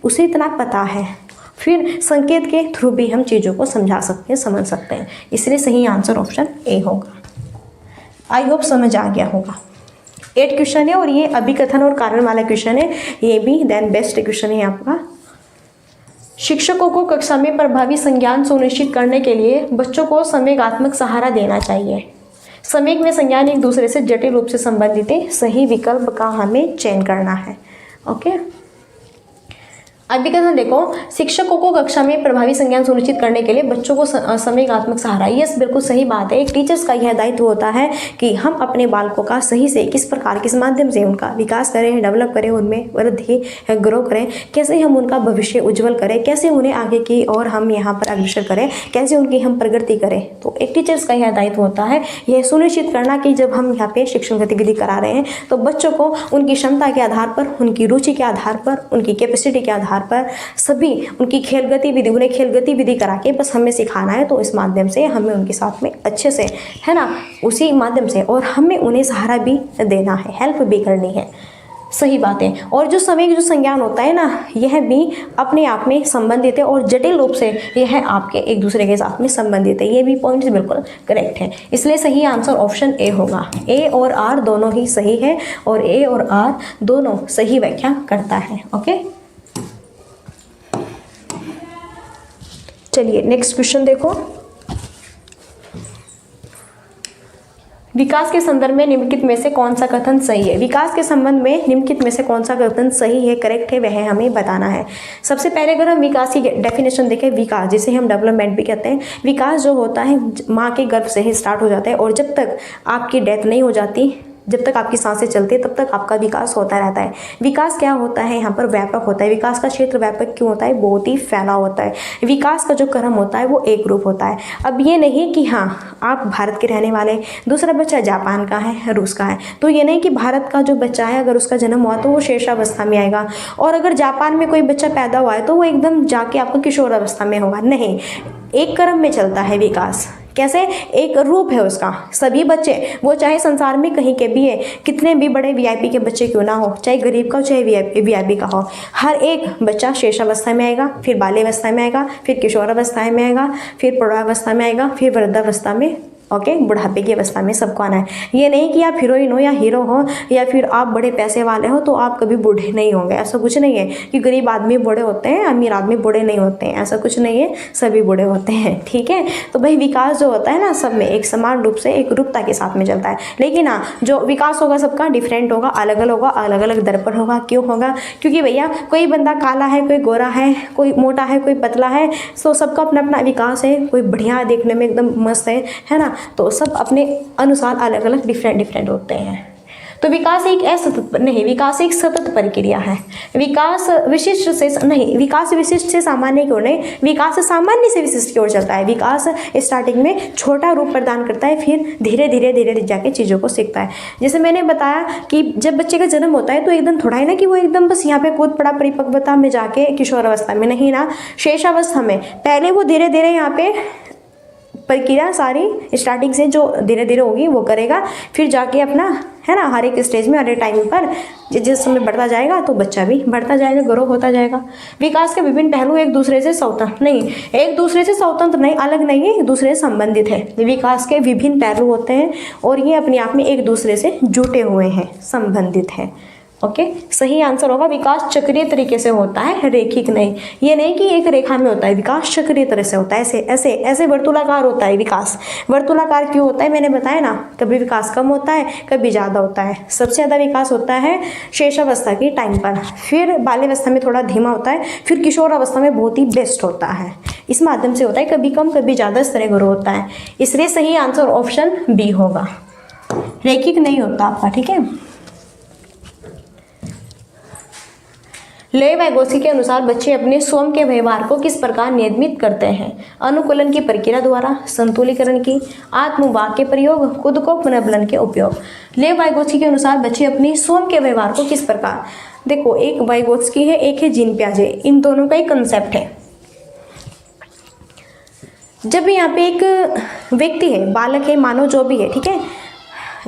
उसे इतना पता है। फिर संकेत के थ्रू भी हम चीज़ों को समझा सकते हैं, समझ सकते हैं। इसलिए सही आंसर ऑप्शन ए होगा। आई होप समझ आ गया होगा। 8 क्वेश्चन है और ये अभिकथन और कारण वाला क्वेश्चन है, ये भी देन बेस्ट क्वेश्चन है आपका। शिक्षकों को कक्षा में प्रभावी संज्ञान सुनिश्चित करने के लिए बच्चों को संवेगात्मक सहारा देना चाहिए। संवेग में संज्ञान एक दूसरे से जटिल रूप से संबंधित है। सही विकल्प का हमें चयन करना है। ओके, अभिकथन देखो, शिक्षकों को कक्षा में प्रभावी संज्ञान सुनिश्चित करने के लिए बच्चों को संवेगात्मक सहारा। यस, बिल्कुल सही बात है। एक टीचर्स का यह दायित्व होता है कि हम अपने बालकों का सही से किस प्रकार, किस माध्यम से उनका विकास करें, डेवलप करें, उनमें वृद्धि ग्रो करें, कैसे हम उनका भविष्य उज्जवल करें, कैसे उन्हें आगे की और हम यहाँ पर अग्रसर करें, कैसे उनकी हम प्रगति करें। तो एक टीचर्स का यह दायित्व होता है यह सुनिश्चित करना कि जब हम यहाँ पे शिक्षण गतिविधि करा रहे हैं तो बच्चों को उनकी क्षमता के आधार पर, उनकी रुचि के आधार पर, उनकी कैपेसिटी के आधार पर सभी उनकी खेल गतिविधि, उन्हें खेल गतिविधि करा के बस हमें सिखाना है। तो इस माध्यम से हमें उनके साथ में अच्छे से, है ना, उसी माध्यम से, और हमें उन्हें सहारा भी देना है, हेल्प भी करनी है। सही बात है। और जो समय जो संज्ञान होता है ना, यह भी अपने आप में संबंधित है और जटिल रूप से यह आपके एक दूसरे के साथ में संबंधित है। ये भी पॉइंट्स बिल्कुल करेक्ट है। इसलिए सही आंसर ऑप्शन ए होगा। ए और आर दोनों ही सही है और ए और आर दोनों सही व्याख्या करता है। ओके, चलिए नेक्स्ट क्वेश्चन देखो। विकास के संदर्भ में निम्नलिखित में से कौन सा कथन सही है? विकास के संबंध में निम्नलिखित में से कौन सा कथन सही है, करेक्ट है, वह हमें बताना है। सबसे पहले अगर हम विकास की डेफिनेशन देखें, विकास जिसे हम डेवलपमेंट भी कहते हैं, विकास जो होता है माँ के गर्भ से ही स्टार्ट हो जाता है और जब तक आपकी डेथ नहीं हो जाती, जब तक आपकी सांसें चलती है तब तक आपका विकास होता रहता है। विकास क्या होता है, यहाँ पर व्यापक होता है। विकास का क्षेत्र व्यापक क्यों होता है? बहुत ही फैला होता है। विकास का जो क्रम होता है वो एक रूप होता है। अब ये नहीं कि हाँ आप भारत के रहने वाले, दूसरा बच्चा जापान का है, रूस का है, तो ये नहीं कि भारत का जो बच्चा है अगर उसका जन्म हुआ तो वो शेषावस्था में आएगा, और अगर जापान में कोई बच्चा पैदा हुआ है तो वो एकदम जाके आपको किशोरावस्था में होगा। नहीं, एक क्रम में चलता है विकास। कैसे? एक रूप है उसका। सभी बच्चे, वो चाहे संसार में कहीं के भी है, कितने भी बड़े वीआईपी के बच्चे क्यों ना हो, चाहे गरीब का हो चाहे वीआईपी का हो, हर एक बच्चा शेषावस्था में आएगा, फिर बाल्यावस्था में आएगा, फिर किशोरावस्था में आएगा, फिर प्रौढ़ावस्था में आएगा, फिर वृद्धावस्था में, ओके, बुढ़ापे की अवस्था में सबको आना है। ये नहीं कि आप हीरोइन हो या हीरो हो या फिर आप बड़े पैसे वाले हो तो आप कभी बूढ़े नहीं होंगे, ऐसा कुछ नहीं है कि गरीब आदमी बूढ़े होते हैं, अमीर आदमी बूढ़े नहीं होते हैं, ऐसा कुछ नहीं है, सभी बूढ़े होते हैं। ठीक है, तो भाई विकास जो होता है ना सब में एक समान रूप से, एक रूपता के साथ में चलता है। लेकिन हाँ, जो विकास होगा सबका डिफरेंट होगा, अलग अलग होगा, अलग अलग दर पर होगा। क्यों होगा? क्योंकि भैया कोई बंदा काला है, कोई गोरा है, कोई मोटा है, कोई पतला है, तो सबका अपना अपना विकास है। कोई बढ़िया देखने में एकदम मस्त है ना, तो सब अपने अनुसार अलग अलग डिफरेंट होते हैं। तो विकास एक असतत नहीं, विकास एक सतत प्रक्रिया है। विकास विशिष्ट से नहीं, विकास विशिष्ट से सामान्य की ओर नहीं, विकास सामान्य से विशिष्ट की ओर चलता है। विकास स्टार्टिंग में छोटा रूप प्रदान करता है, फिर धीरे धीरे जाके चीज़ों को सीखता है। जैसे मैंने बताया कि जब बच्चे का जन्म होता है तो एकदम थोड़ा है ना कि वो एकदम बस यहाँ पे कूद पड़ा परिपक्वता में जाके किशोरावस्था में, नहीं ना, शेषावस्था में। पहले वो धीरे धीरे यहाँ पे प्रक्रिया सारी स्टार्टिंग से जो धीरे धीरे होगी वो करेगा, फिर जाके अपना, है ना, हर एक स्टेज में हर एक टाइम पर जिस समय बढ़ता जाएगा तो बच्चा भी बढ़ता जाएगा, ग्रो होता जाएगा। विकास के विभिन्न पहलू एक दूसरे से स्वतंत्र नहीं, एक दूसरे से स्वतंत्र नहीं, अलग नहीं है, एक दूसरे से संबंधित है। विकास के विभिन्न पहलू होते हैं और ये अपने आप में एक दूसरे से जुटे हुए हैं, संबंधित है। ओके, सही आंसर होगा विकास चक्रीय तरीके से होता है, रेखिक नहीं। ये नहीं कि एक रेखा में होता है, विकास चक्रीय तरह से होता है, ऐसे ऐसे ऐसे वर्तुलाकार होता है विकास। वर्तुलाकार क्यों होता है मैंने बताया ना, कभी विकास कम होता है, कभी ज़्यादा होता है। सबसे ज़्यादा विकास होता है शेषावस्था की टाइम पर, फिर बाल्यावस्था में थोड़ा धीमा होता है, फिर किशोरावस्था में बहुत ही बेस्ट होता है। इस माध्यम से होता है, कभी कम कभी ज़्यादा, इस तरह ग्रो होता है। इसलिए सही आंसर ऑप्शन बी होगा, रेखिक नहीं होता आपका। ठीक है, ले वैगोत्स्की के अनुसार बच्चे अपने स्वयं के व्यवहार को किस प्रकार नियमित करते हैं? अनुकूलन की प्रक्रिया द्वारा, संतुलीकरण की, आत्मवाक के प्रयोग, खुद को पुनर्बलन के उपयोग। ले वैगोत्स्की के अनुसार बच्चे अपने स्वयं के व्यवहार को किस प्रकार, देखो एक वाइगोत्स्की है, एक है जीन पियाजे, इन दोनों का ही कंसेप्ट है। जब यहाँ पे एक व्यक्ति है, बालक है, मानो जो भी है, ठीक है,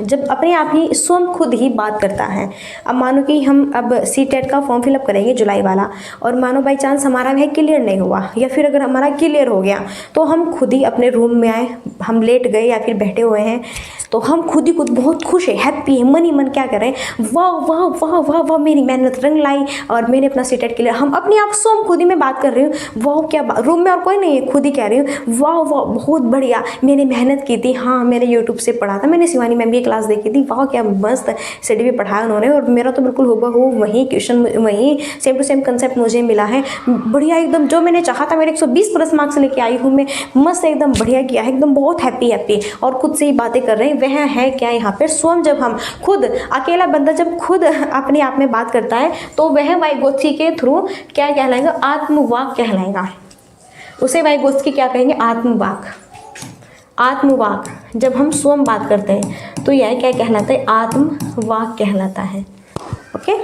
जब अपने आप ही स्वयं खुद ही बात करता है। अब मानो कि हम अब सीटेट का फॉर्म फिलअप करेंगे जुलाई वाला, और मानो बाई चांस हमारा वह क्लियर नहीं हुआ, या फिर अगर हमारा क्लियर हो गया तो हम खुद ही अपने रूम में आए, हम लेट गए या फिर बैठे हुए हैं, तो हम खुद ही खुद बहुत खुश है, हैप्पी है, मन ही मन क्या करें, वाह वाह वाह वाह वाह, मेरी मेहनत रंग लाई और मैंने अपना सीटेट क्लियर। हम अपने आप स्वयं खुद ही में बात कर रही हूँ, वाह क्या रूम में और कोई नहीं है, खुद ही कह रही हूँ वाह वाह बहुत बढ़िया, मैंने मेहनत की थी, हाँ मैंने यूट्यूब से पढ़ा था, मैंने शिवानी मैम की क्लास देखी थी, वाह क्या मस्त स्टडी भी पढ़ाया उन्होंने, और मेरा तो बिल्कुल हूबहू वही क्वेश्चन, वही सेम टू सेम कंसेप्ट मुझे मिला है, बढ़िया एकदम जो मैंने चाहा था, मेरे 120 प्लस मार्क्स लेके आई हूँ मैं, मस्त एकदम बढ़िया किया है, एकदम बहुत हैप्पी हैप्पी, और खुद से ही बातें कर रहे हैं। वह है क्या यहाँ पर स्वयं, जब हम खुद अकेला बंदा जब खुद अपने आप में बात करता है तो वह वाइगोत्स्की के थ्रू क्या कहलाएगा, आत्मवाक कहलाएगा। उसे वाइगोत्स्की क्या कहेंगे, आत्मवाक। आत्मवाक जब हम स्वयं बात करते हैं तो यह क्या कहलाता है, आत्मवाक कहलाता है। ओके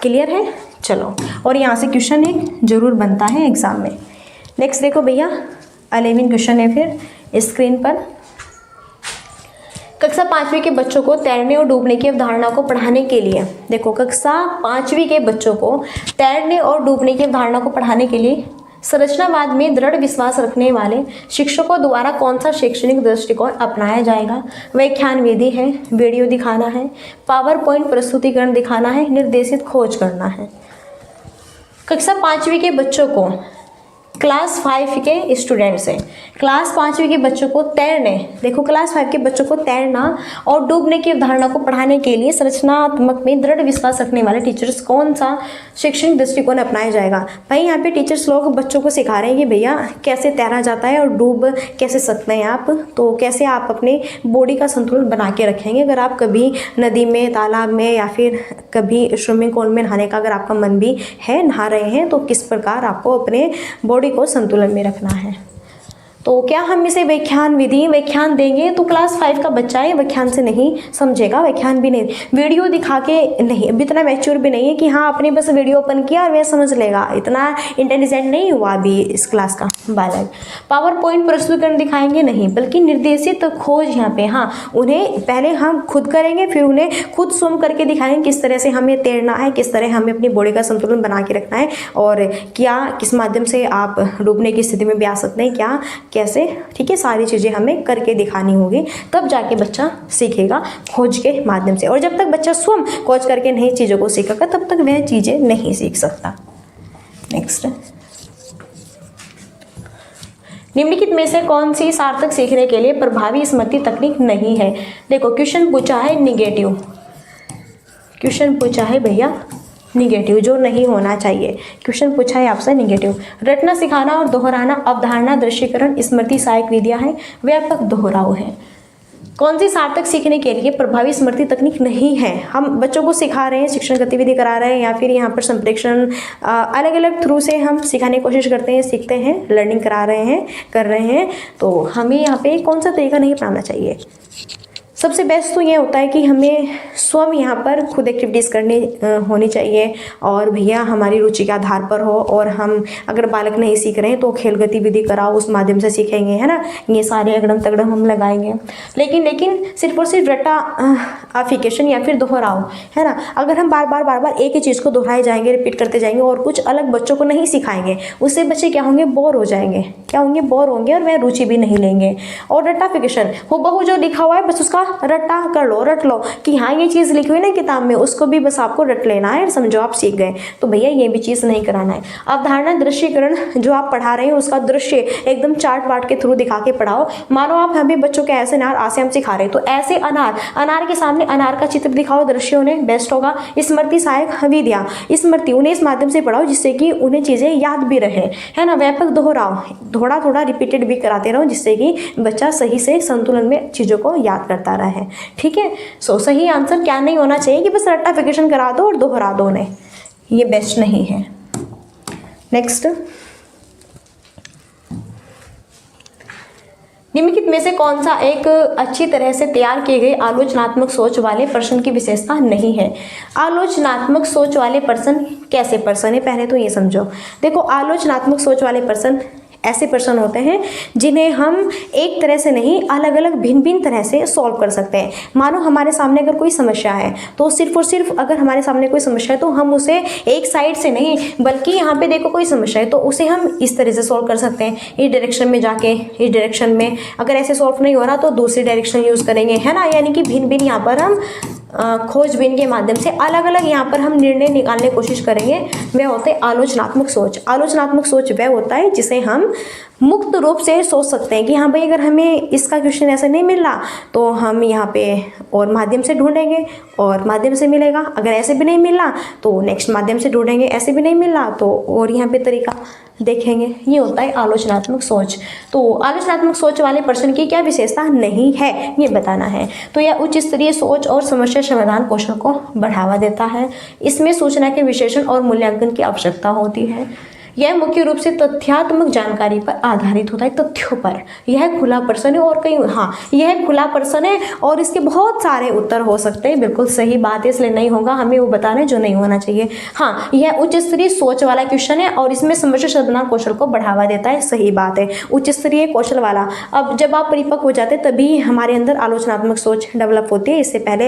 क्लियर है, चलो, और यहाँ से क्वेश्चन एक जरूर बनता है एग्जाम में। नेक्स्ट देखो भैया 11 क्वेश्चन है फिर स्क्रीन पर। कक्षा 5वीं के बच्चों को तैरने और डूबने की अवधारणा को पढ़ाने के लिए, देखो कक्षा 5वीं के बच्चों को तैरने और डूबने की अवधारणा को पढ़ाने के लिए संरचनावाद में दृढ़ विश्वास रखने वाले शिक्षकों द्वारा कौन सा शैक्षणिक दृष्टिकोण अपनाया जाएगा। व्याख्यान विधि है, वीडियो दिखाना है, पावर पॉइंट प्रस्तुतिकरण दिखाना है, निर्देशित खोज करना है। कक्षा 5वीं के बच्चों को, क्लास 5 के स्टूडेंट्स हैं, क्लास 5वीं के बच्चों को तैरने, देखो क्लास 5 के बच्चों को तैरना और डूबने की अवधारणा को पढ़ाने के लिए संरचनात्मक में दृढ़ विश्वास रखने वाले टीचर्स कौन सा शैक्षणिक दृष्टिकोण अपनाया जाएगा। भाई यहाँ पे टीचर्स लोग बच्चों को सिखा रहे हैं कि भैया कैसे तैरा जाता है और डूब कैसे सकते हैं आप, तो कैसे आप अपने बॉडी का संतुलन बना के रखेंगे। अगर आप कभी नदी में, तालाब में या फिर कभी स्विमिंग पूल में नहाने का अगर आपका मन भी है, नहा रहे हैं, तो किस प्रकार आपको अपने बॉडी को संतुलन में रखना है। तो क्या हम इसे व्याख्यान विधि, व्याख्यान देंगे तो क्लास 5 का बच्चा है व्याख्यान से नहीं समझेगा, व्याख्यान भी नहीं, वीडियो दिखा के नहीं, अभी इतना मैच्योर भी नहीं है कि हाँ आपने बस वीडियो ओपन किया और वह समझ लेगा, इतना इंटेलिजेंट नहीं हुआ अभी इस क्लास का बालक। पावर पॉइंट प्रस्तुतिकरण दिखाएंगे नहीं, बल्कि निर्देशित खोज यहाँ पे, हाँ उन्हें पहले हम खुद करेंगे, फिर उन्हें खुद स्वयं करके दिखाएंगे किस तरह से हमें तैरना है, किस तरह हमें अपनी बॉडी का संतुलन बना के रखना है, और क्या किस माध्यम से आप डूबने की स्थिति में भी आ सकते हैं, क्या कैसे, ठीक है, सारी चीज़ें हमें करके दिखानी होगी, तब जाके बच्चा सीखेगा खोज के माध्यम से। और जब तक बच्चा स्वयं खोज करके नई चीज़ों को सीखेगा तब तक वह चीज़ें नहीं सीख सकता। नेक्स्ट, निम्नलिखित में से कौन सी सार्थक सीखने के लिए प्रभावी स्मृति तकनीक नहीं है। देखो क्वेश्चन पूछा है निगेटिव, क्वेश्चन पूछा है भैया निगेटिव, जो नहीं होना चाहिए। क्वेश्चन पूछा है आपसे निगेटिव। रटना, सिखाना और दोहराना, अवधारणा, दृश्यकरण, स्मृति सहायक विधियां हैं, व्यापक दोहराव है। कौन सी सार्थक सीखने के लिए प्रभावी स्मृति तकनीक नहीं है। हम बच्चों को सिखा रहे हैं, शिक्षण गतिविधि करा रहे हैं, या फिर यहाँ पर संप्रेषण अलग अलग थ्रू से हम सिखाने की कोशिश करते हैं, सीखते हैं, लर्निंग करा रहे हैं, कर रहे हैं, तो हमें यहाँ पे कौन सा तरीका नहीं अपनाना चाहिए। सबसे बेस्ट तो ये होता है कि हमें स्वयं यहाँ पर खुद एक्टिविटीज़ करनी होनी चाहिए, और भैया हमारी रुचि के आधार पर हो, और हम अगर बालक नहीं सीख रहे हैं तो खेल गतिविधि कराओ, उस माध्यम से सीखेंगे, है ना, ये सारे अगड़म तगड़म हम लगाएंगे। लेकिन सिर्फ और सिर्फ रटाफिकेशन या फिर दोहराओ, है ना, अगर हम बार बार एक ही चीज़ को दोहराए जाएंगे, रिपीट करते जाएंगे और कुछ अलग बच्चों को नहीं सिखाएंगे, उससे बच्चे क्या होंगे, बोर हो जाएंगे, क्या होंगे, बोर होंगे, और वह रुचि भी नहीं लेंगे। और रटाफिकेशन, हूबहू जो लिखा हुआ है बस उसका रट्टा कर लो, रट लो कि हाँ ये चीज़ लिखी हुई ना किताब में, उसको भी बस आपको रट लेना है, समझो आप सीख गए। तो भैया ये भी चीज़ नहीं कराना है। अवधारणा, दृश्यकरण, जो आप पढ़ा रहे हैं उसका दृश्य एकदम चार्ट वार्ट के थ्रू दिखा के पढ़ाओ। मानो आप हमें बच्चों के ऐसे अनार आसे हम सिखा रहे हैं, तो ऐसे अनार के सामने अनार का चित्र दिखाओ, दृश्य उन्हें बेस्ट होगा। स्मृति सहायक विधियाँ, स्मृति उन्हें इस माध्यम से पढ़ाओ जिससे कि उन्हें चीज़ें याद भी रहे, है ना। व्यापक दोहराओ, थोड़ा रिपीटेड भी कराते रहो जिससे कि बच्चा सही से संतुलन में चीज़ों को याद करता रहे, ठीक है। सो सही आंसर क्या नहीं होना चाहिए कि बस रट्टाफिकेशन करा दो और दोहरा दो उन्हें, ये बेस्ट नहीं है। नेक्स्ट, निम्नलिखित में से कौन सा एक अच्छी तरह से तैयार किए गए आलोचनात्मक सोच वाले पर्सन की विशेषता नहीं है? आलोचनात्मक सोच वाले पर्सन कैसे पर्सन है, पहले तो ये समझो। देखो, आलोचनात्मक सोच वाले पर्सन ऐसे पर्सन होते हैं जिन्हें हम एक तरह से नहीं, अलग अलग भिन्न भिन्न तरह से सॉल्व कर सकते हैं। मानो हमारे सामने अगर कोई समस्या है तो सिर्फ और सिर्फ अगर हमारे सामने कोई समस्या है तो हम उसे एक साइड से नहीं, बल्कि यहाँ पे देखो कोई समस्या है तो उसे हम इस तरह से सॉल्व कर सकते हैं, इस डायरेक्शन में जाके, इस डायरेक्शन में। अगर ऐसे सॉल्व नहीं हो रहा तो दूसरी डायरेक्शन यूज़ करेंगे, है ना। यानी कि भिन्न भिन्न यहाँ पर हम खोजबीन के माध्यम से अलग अलग यहाँ पर हम निर्णय निकालने की कोशिश करेंगे। वह होते हैं आलोचनात्मक सोच। आलोचनात्मक सोच वह होता है जिसे हम मुक्त रूप से सोच सकते हैं कि हाँ भाई, अगर हमें इसका क्वेश्चन ऐसे नहीं मिल रहा तो हम यहाँ पे और माध्यम से ढूंढेंगे और माध्यम से मिलेगा। अगर ऐसे भी नहीं मिल रहा तो नेक्स्ट माध्यम से ढूंढेंगे, ऐसे भी नहीं मिल रहा तो और यहाँ पे तरीका देखेंगे। ये होता है आलोचनात्मक सोच। तो आलोचनात्मक सोच वाले पर्सन की क्या विशेषता नहीं है ये बताना है। तो यह उच्च स्तरीय सोच और समस्या समाधान कौशल को बढ़ावा देता है। इसमें सूचना के विश्लेषण और मूल्यांकन की आवश्यकता होती है। यह मुख्य रूप से तथ्यात्मक जानकारी पर आधारित होता है, तथ्यों पर। यह खुला प्रश्न है और कई, हाँ, यह खुला प्रश्न है और इसके बहुत सारे उत्तर हो सकते हैं। बिल्कुल सही बात है, इसलिए नहीं होगा, हमें वो बताना है जो नहीं होना चाहिए। हाँ, यह उच्च स्तरीय सोच वाला क्वेश्चन है और इसमें समस्या समाधान कौशल को बढ़ावा देता है। सही बात है, उच्च स्तरीय कौशल वाला। अब जब आप परिपक्व हो जाते तभी हमारे अंदर आलोचनात्मक सोच डेवलप होती है। इससे पहले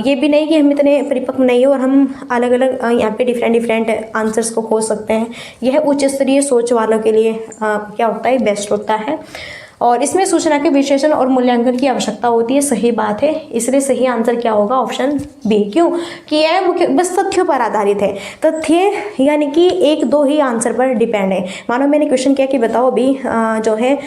ये भी नहीं कि हम इतने परिपक्व नहीं हो और हम अलग अलग यहाँ पे डिफरेंट आंसर्स को खोज सकते हैं। यह उच्च स्तरीय सोच वालों के लिए क्या होता है, बेस्ट होता है। और इसमें सूचना के विश्लेषण और मूल्यांकन की आवश्यकता होती है। सही बात है, इसलिए सही आंसर क्या होगा, ऑप्शन बी। क्यों कि यह मुख्य बस तथ्यों पर आधारित है। तथ्य यानी कि एक दो ही आंसर पर डिपेंड है। मानो मैंने क्वेश्चन किया कि बताओ अभी जो है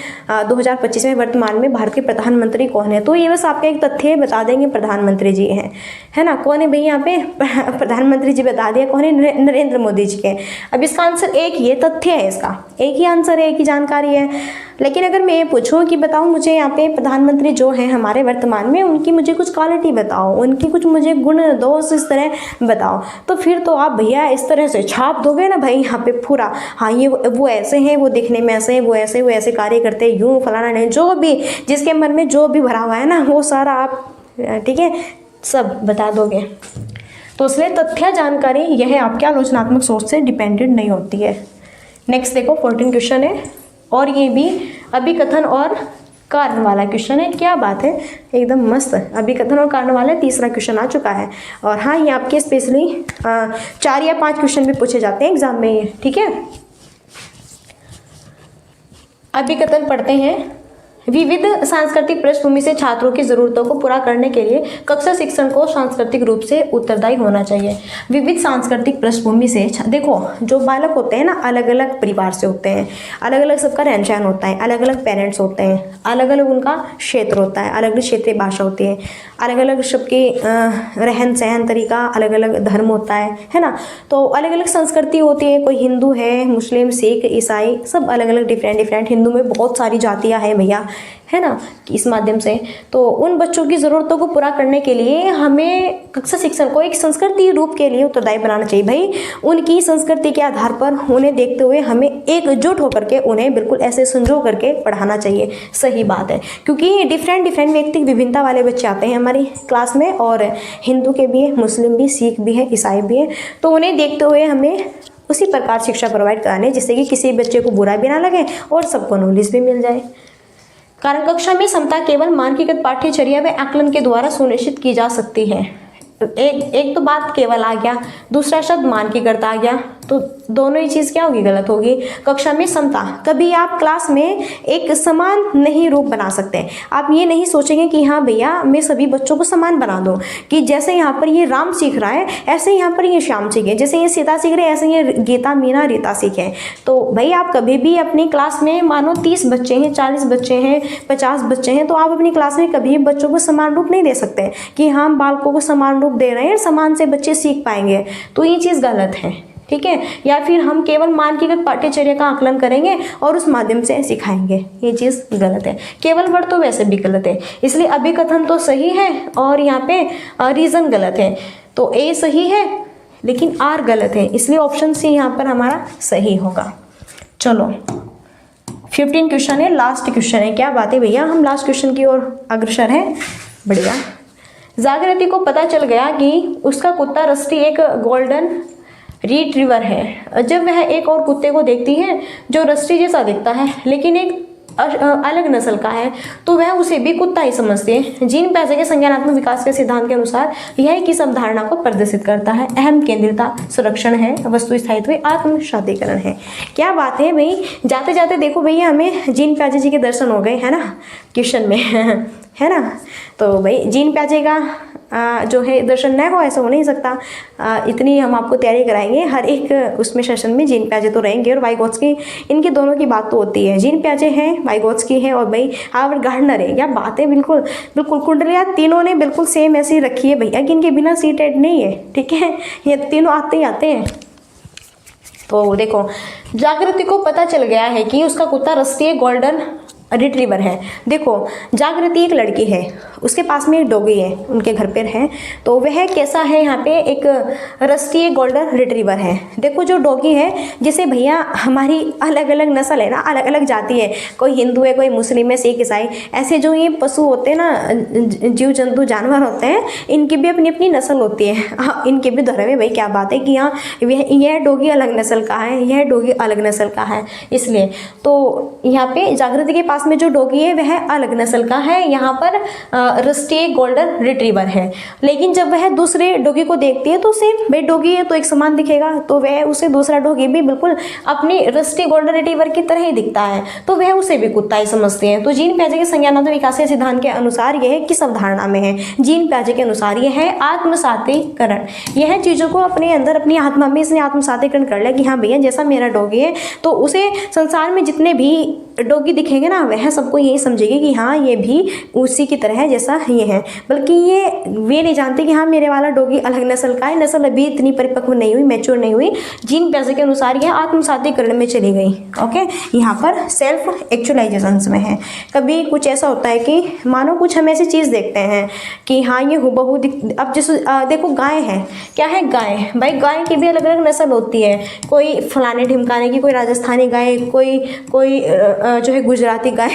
2025 में वर्तमान में भारत के प्रधानमंत्री कौन है, तो ये बस आपका एक तथ्य बता देंगे, प्रधानमंत्री जी हैं, है ना। कौन है भाई यहाँ पे प्रधानमंत्री जी बता दिया, कौन है, नरेंद्र मोदी जी के। अब इसका आंसर एक ही है, तथ्य है, इसका एक ही आंसर है, एक ही जानकारी है। लेकिन अगर मैं ये पूछूं कि बताओ मुझे यहाँ पे प्रधानमंत्री जो है हमारे वर्तमान में, उनकी मुझे कुछ क्वालिटी बताओ, उनकी कुछ मुझे गुण दोष इस तरह बताओ, तो फिर तो आप भैया इस तरह से छाप दोगे ना भाई यहाँ पे पूरा, हाँ ये वो ऐसे हैं, वो दिखने में ऐसे हैं, वो ऐसे कार्य करते हैं, यूँ फलाना नहीं, जो भी जिसके मन में जो भी भरा हुआ है ना वो सारा आप, ठीक है, सब बता दोगे। तो इसलिए तथ्य जानकारी यह आपके आलोचनात्मक सोच से डिपेंडेंट नहीं होती है। नेक्स्ट देखो 14 क्वेश्चन है और ये भी अभिकथन और कारण वाला क्वेश्चन है। क्या बात है, एकदम मस्त अभिकथन और कारण वाला तीसरा क्वेश्चन आ चुका है। और हाँ, ये आपके स्पेशली 4 या 5 क्वेश्चन भी पूछे जाते हैं एग्जाम में ये, ठीक है। अभिकथन पढ़ते हैं। विविध सांस्कृतिक पृष्ठभूमि से छात्रों की जरूरतों को पूरा करने के लिए कक्षा शिक्षण को सांस्कृतिक रूप से उत्तरदायी होना चाहिए। विविध सांस्कृतिक पृष्ठभूमि से देखो, जो बालक होते हैं ना, अलग अलग परिवार से होते हैं, अलग अलग सबका रहन सहन होता है, अलग अलग पेरेंट्स होते हैं, अलग अलग उनका क्षेत्र होता है, अलग अलग क्षेत्रीय भाषा होती है, अलग अलग सबके रहन सहन तरीका, अलग अलग धर्म होता है ना। तो अलग अलग संस्कृति होती है, कोई हिंदू है, मुस्लिम, सिख, ईसाई, सब अलग अलग डिफरेंट। हिंदू में बहुत सारी जातियाँ हैं भैया, है ना। इस माध्यम से तो उन बच्चों की ज़रूरतों को पूरा करने के लिए हमें कक्षा शिक्षण को एक संस्कृति रूप के लिए उत्तरदायी बनाना चाहिए। भाई उनकी संस्कृति के आधार पर उन्हें देखते हुए हमें एकजुट होकर के उन्हें बिल्कुल ऐसे संजो करके पढ़ाना चाहिए। सही बात है, क्योंकि डिफरेंट व्यक्ति विभिन्नता वाले बच्चे आते हैं हमारी क्लास में, और हिंदू के भी है, मुस्लिम भी, सिख भी है, ईसाई भी है। तो उन्हें देखते हुए हमें उसी प्रकार शिक्षा प्रोवाइड कराने, जिससे कि किसी बच्चे को बुरा भी ना लगे और सबको नॉलेज भी मिल जाए। कारण कक्षा में समता केवल मानकीकृत पाठ्यचर्या व आकलन के द्वारा सुनिश्चित की जा सकती है। एक तो बात केवल आ गया, दूसरा शब्द मानकीकृत आ गया, तो दोनों ही चीज़ क्या होगी, गलत होगी। कक्षा में समता, कभी आप क्लास में एक समान नहीं रूप बना सकते। आप ये नहीं सोचेंगे कि हाँ भैया मैं सभी बच्चों को समान बना दूँ, कि जैसे यहाँ पर ये राम सीख रहा है ऐसे यहाँ पर ये श्याम सीखे, जैसे ये सीता सीख रहे हैं ऐसे ये गीता मीना रीता सीखें। तो भाई आप कभी भी अपनी क्लास में मानो 30 बच्चे हैं, 40 बच्चे हैं, 50 बच्चे हैं, तो आप अपनी क्लास में कभी बच्चों को समान रूप नहीं दे सकते कि हम बालकों को समान रूप दे रहे हैं, समान से बच्चे सीख पाएंगे। तो ये चीज़ गलत है, ठीक है। या फिर हम केवल मानकीकृत पाठ्यचर्या का आकलन करेंगे और उस माध्यम से सिखाएंगे, ये चीज़ गलत है। केवल वर्ड तो वैसे भी गलत है, इसलिए अभिकथन तो सही है और यहाँ पे रीज़न गलत है। तो ए सही है लेकिन आर गलत है, इसलिए ऑप्शन सी यहाँ पर हमारा सही होगा। चलो 15 क्वेश्चन है, लास्ट क्वेश्चन है। क्या बात है भैया, हम लास्ट क्वेश्चन की ओर अग्रसर हैं। बढ़िया। जागृति को पता चल गया कि उसका कुत्ता रस्टी एक गोल्डन रिट्रीवर है। जब वह एक और कुत्ते को देखती है जो रस्टी जैसा दिखता है लेकिन एक अलग नस्ल का है, तो वह उसे भी कुत्ता ही समझती है। जीन पैसे के संज्ञानात्मक विकास के सिद्धांत के अनुसार यह किस अवधारणा को प्रदर्शित करता है? अहम केंद्रिता, संरक्षण है, वस्तु स्थायित्व, आत्मसातीकरण है। क्या बात है भाई, जाते जाते देखो भैया हमें जीन प्याजे जी के दर्शन हो गए, है ना, क्वेश्चन में है ना। तो भाई जीन प्याजे का जो है दर्शन न हो ऐसा हो नहीं सकता। इतनी हम आपको तैयारी कराएंगे, हर एक उसमें सेशन में जीन प्याजे तो रहेंगे और वाइगोत्स्की, इनके दोनों की बात तो होती है। जीन प्याजे हैं, वाइगोत्स्की है और भाई हावर्ड गार्डनर है। क्या बात है, बिल्कुल बिल्कुल कुंडलियाँ तीनों ने बिल्कुल सेम ऐसी रखी है भैया कि इनके बिना सीटेड नहीं है, ठीक है, ये तीनों आते ही आते हैं। तो देखो, जागृति को पता चल गया है कि उसका कुत्ता रस्टी गोल्डन रिट्रीवर है। देखो, जागृति एक लड़की है, उसके पास में एक डॉगी है, उनके घर पर है। तो वह कैसा है, यहाँ पे एक रस्टी गोल्डन रिट्रीवर है। देखो जो डॉगी है, जैसे भैया हमारी अलग अलग नस्ल है ना, अलग अलग जाति है, कोई हिंदू है, कोई मुस्लिम है, सिख ईसाई, ऐसे जो ये पशु होते हैं ना, जीव जंतु जानवर होते हैं, इनकी भी अपनी अपनी नस्ल होती है। हाँ, इनके भी धर्म में भाई क्या बात है कि हाँ यह डॉगी अलग नस्ल का है, यह डॉगी अलग नस्ल का है। इसलिए तो यहाँ पे जागृति के पास में जो डॉगी है वह अलग नस्ल का है, यहाँ पर रस्टी गोल्डन रिट्रीवर है। लेकिन जब वह दूसरे डॉगी को देखती है तो सेम भाई डॉगी है तो एक समान दिखेगा, तो वह उसे दूसरा डॉगी भी बिल्कुल अपनी रस्टी गोल्डन रिट्रीवर की तरह ही दिखता है, तो वह उसे भी कुत्ता ही समझते हैं। तो जीन प्याजे के संज्ञानात्मक विकास के सिद्धांत के अनुसार यह किस अवधारणा में है? जीन प्याजे के अनुसार यह है आत्मसातीकरण। यह चीज़ों को अपने अंदर अपनी आत्मा में इसने आत्मसातीकरण कर लिया कि हाँ भैया जैसा मेरा डॉगी है तो उसे संसार में जितने भी डॉगी दिखेंगे ना वह सबको यही समझेगी कि हाँ ये भी उसी की तरह है जैसा ये है। बल्कि वे नहीं जानते कि हाँ मेरे वाला डॉगी अलग नस्ल का है, नस्ल अभी इतनी परिपक्व नहीं हुई, मैच्योर नहीं हुई। जीन प्याजे के अनुसार यह आत्मसातीकरण में चली गई। ओके, यहाँ पर सेल्फ एक्चुअलाइजेशन में है। कभी कुछ ऐसा होता है कि मानो कुछ हम ऐसी चीज़ देखते हैं कि हाँ ये हुबहू अब जैसे देखो गाय है, क्या है गाय, भाई गाय की भी अलग अलग नस्ल होती है, कोई फलाने ढिमकाने की, कोई राजस्थानी गाय, कोई जो है गुजराती गाय,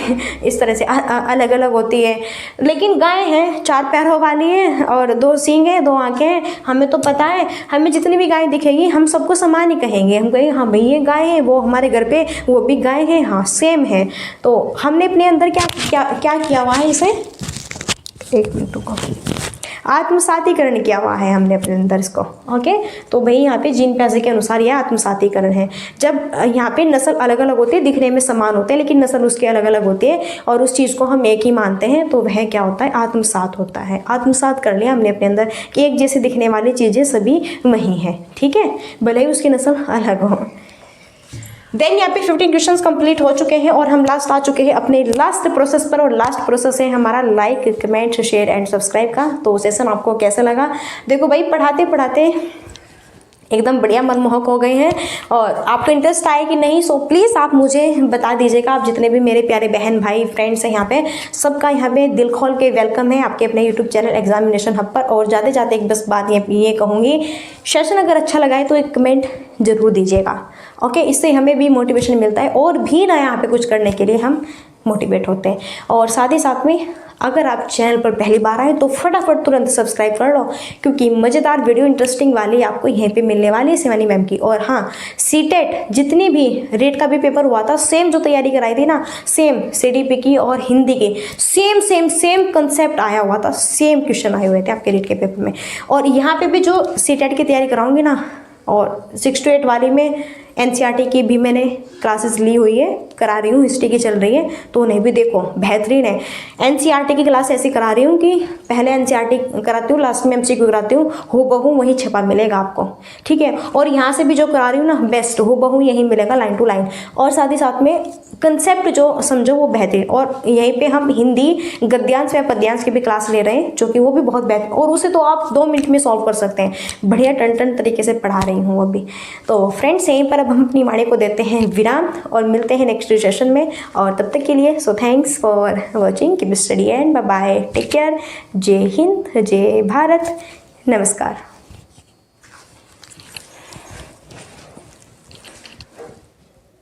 इस तरह से अलग अलग होती है। लेकिन गाय है, 4 पैरों वाली है और 2 सींग है, 2 आंखें हैं। हमें तो पता है, हमें जितनी भी गाय दिखेगी हम सबको समान ही कहेंगे। हम कहेंगे हाँ भाई ये गाय है, वो हमारे घर पे वो भी गाय है, हाँ सेम है। तो हमने अपने अंदर क्या किया हुआ है, इसे 1 मिनट को आत्मसातीकरण किया हुआ है हमने अपने अंदर इसको। ओके, तो भाई यहाँ पे जीन प्याजे के अनुसार यह आत्मसातीकरण है। जब यहाँ पे नस्ल अलग अलग होती है, दिखने में समान होते हैं लेकिन नस्ल उसकी अलग अलग होती है और उस चीज़ को हम एक ही मानते हैं, तो वह क्या होता है, आत्मसात होता है। आत्मसात कर लिया हमने अपने अंदर कि एक जैसे दिखने वाली चीज़ें सभी वही हैं, ठीक है, भले ही उसकी नस्ल अलग हो। देन यहाँ पे 15 क्वेश्चंस कंप्लीट हो चुके हैं और हम लास्ट आ चुके हैं अपने लास्ट प्रोसेस पर, और लास्ट प्रोसेस है हमारा like, comment, share and subscribe का। तो सेशन आपको कैसा लगा? देखो भाई पढ़ाते पढ़ाते एकदम बढ़िया मनमोहक हो गए हैं और आपको इंटरेस्ट आए कि नहीं, सो प्लीज़ आप मुझे बता दीजिएगा। आप जितने भी मेरे प्यारे बहन भाई फ्रेंड्स हैं यहाँ पे, सबका यहाँ पे दिल खोल के वेलकम है आपके अपने यूट्यूब चैनल एग्जामिनेशन हब पर। और जाते जाते एक बस बात ये कहूँगी, सेशन अगर अच्छा लगा है तो एक कमेंट ज़रूर दीजिएगा। ओके, इससे हमें भी मोटिवेशन मिलता है और भी ना यहाँ पे कुछ करने के लिए हम मोटिवेट होते हैं। और साथ ही साथ में अगर आप चैनल पर पहली बार आए तो फटाफट तुरंत सब्सक्राइब कर लो, क्योंकि मज़ेदार वीडियो इंटरेस्टिंग वाली आपको यहीं पे मिलने वाली है शिवानी मैम की। और हाँ, सीटेट जितनी भी रेट का भी पेपर हुआ था, सेम जो तैयारी कराई थी ना, सेम CDP की और हिंदी की सेम कंसेप्ट आया हुआ था, सेम क्वेश्चन आए हुए थे आपके रेट के पेपर में। और यहाँ पे भी जो सीटेट की तैयारी कराऊंगी ना, और 6 to 8 वाली में NCERT की भी मैंने क्लासेस ली हुई है, करा रही हूँ, हिस्ट्री की चल रही है, तो उन्हें भी देखो बेहतरीन है। NCERT की क्लास ऐसी करा रही हूँ कि पहले NCERT कराती हूँ, लास्ट में MCQ कराती हूँ, हूबहू वही छपा मिलेगा आपको, ठीक है। और यहाँ से भी जो करा रही हूँ ना, बेस्ट हूबहू यही मिलेगा लाइन टू लाइन। और साथ ही साथ में कंसेप्ट जो समझो वो बेहतरीन। और यहीं पे हम हिंदी गद्यांश या पद्यांश की भी क्लास ले रहे हैं, जो कि वो भी बहुत बेहतर, और उसे तो आप 2 मिनट में सॉल्व कर सकते हैं। बढ़िया टन तरीके से पढ़ा रही हूँ अभी। तो फ्रेंड्स, यहीं पर अब हम अपनी वाणी को देते हैं विराम और मिलते हैं नेक्स्ट सेशन में। और तब तक के लिए so thanks for watching, keep study and bye bye, take care. जय हिंद, जय भारत, नमस्कार।